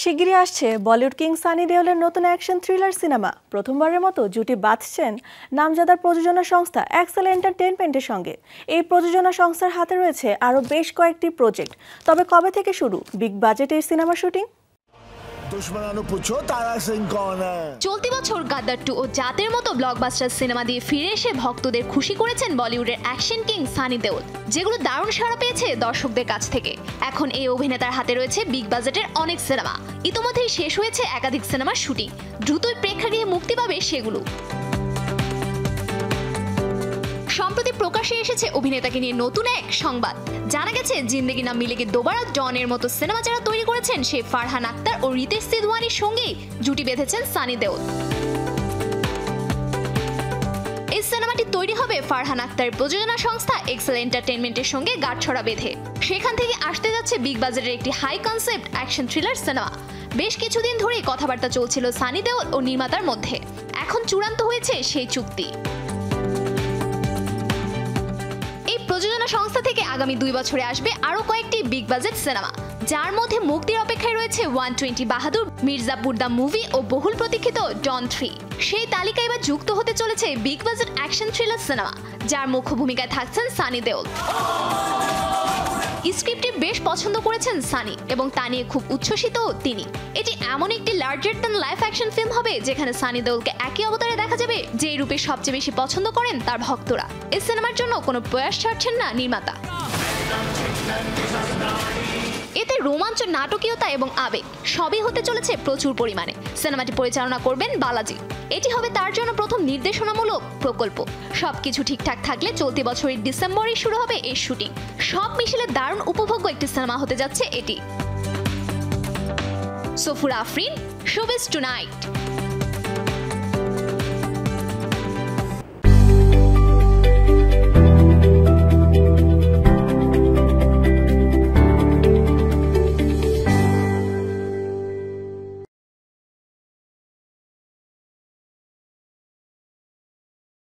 শিগগিরই আসছে বলিউড কিং সানি দেওলের নতুন অ্যাকশন থ্রিলার সিনেমা। প্রথমবারের মতো জুটি বাঁধছেন নামজাদার প্রযোজনা সংস্থা এক্সেল এন্টারটেইনমেন্টের সঙ্গে। এই প্রযোজনা সংস্থার হাতে রয়েছে আরও বেশ কয়েকটি প্রজেক্ট। তবে কবে থেকে শুরু বিগ বাজেটের সিনেমা শুটিং? চলতি বছর গাদ্দার 2 ও জাতের মতো ব্লকবাস্টার সিনেমা দিয়ে ফিরে এসে ভক্তদের খুশি করেছেন বলিউডের অ্যাকশন কিং সানি দেওল, যেগুলো দারুণ সাড়া পেয়েছে দর্শকদের কাছ থেকে। এখন এই অভিনেতার হাতে রয়েছে বিগ বাজেটের অনেক সিনেমা। ইতোমধ্যেই শেষ হয়েছে একাধিক সিনেমার শুটিং, দ্রুতই প্রেক্ষাগৃহে মুক্তি পাবে সেগুলো। সম্প্রতি প্রকাশ্যে এসেছে অভিনেতাকে নিয়ে নতুন এক সংবাদ। জানা গেছে জিন্দেগি না মিলেগি দোবারা ডনের মতো সিনেমা যারা তৈরি করেছেন সেই ফারহান আক্তার ও রিতেশ সিধওয়ানির সঙ্গেই জুটি বেঁধেছেন সানি দেওল। এই সিনেমাটি তৈরি হবে ফারহান আক্তারের প্রযোজনা সংস্থা এক্সেল এন্টারটেইনমেন্টের সঙ্গে গাঁটছড়া বেঁধে। সেখান থেকে আসতে যাচ্ছে বিগ বাজেটের একটি high concept action thriller cinema. বেশ কিছুদিন ধরেই কথাবার্তা চলছিল সানি দেওল ও নির্মাতার মধ্যে। এখন চূড়ান্ত হয়েছে সেই চুক্তি। প্রযোজনা সংস্থা থেকে আগামী 2 বছরে আসবে আরো কয়েকটি বিগ বাজেট সিনেমা, যার মধ্যে মুক্তির অপেক্ষায় রয়েছে 120 বাহাদুর, মির্জাপুর দ্য মুভি ও বহুল প্রতীক্ষিত ডন 3। সেই তালিকায় এবার যুক্ত হতে চলেছে big budget action thriller cinema, যার মুখ্য ভূমিকায় থাকছেন সানি দেওল। স্ক্রিপ্টটি বেশ পছন্দ করেছেন সানি এবং তা নিয়ে খুব উচ্ছ্বসিত তিনি। এটি এমন একটি larger than life action film হবে যেখানে সানি দেওলকে একই অবতারে দেখা যাবে যে রূপে সবচেয়ে বেশি পছন্দ করেন তার ভক্তরা। এই সিনেমার জন্য কোনো প্রয়াস ছাড়ছেন না নির্মাতা। এতে রোমাঞ্চ, নাটকীয়তা এবং আবেগ সবই হতে চলেছে প্রচুর পরিমাণে। সিনেমাটি পরিচালনা করবেন বালাজি। এটি হবে তার জন্য প্রথম নির্দেশনামূলক প্রকল্প। সবকিছু ঠিকঠাক থাকলে চলতি বছরের ডিসেম্বরেই শুরু হবে এর শুটিং। সব মিশিয়ে দারুণ উপভোগ্য একটি সিনেমা হতে যাচ্ছে এটি। Safura Afrin, showbiz tonight.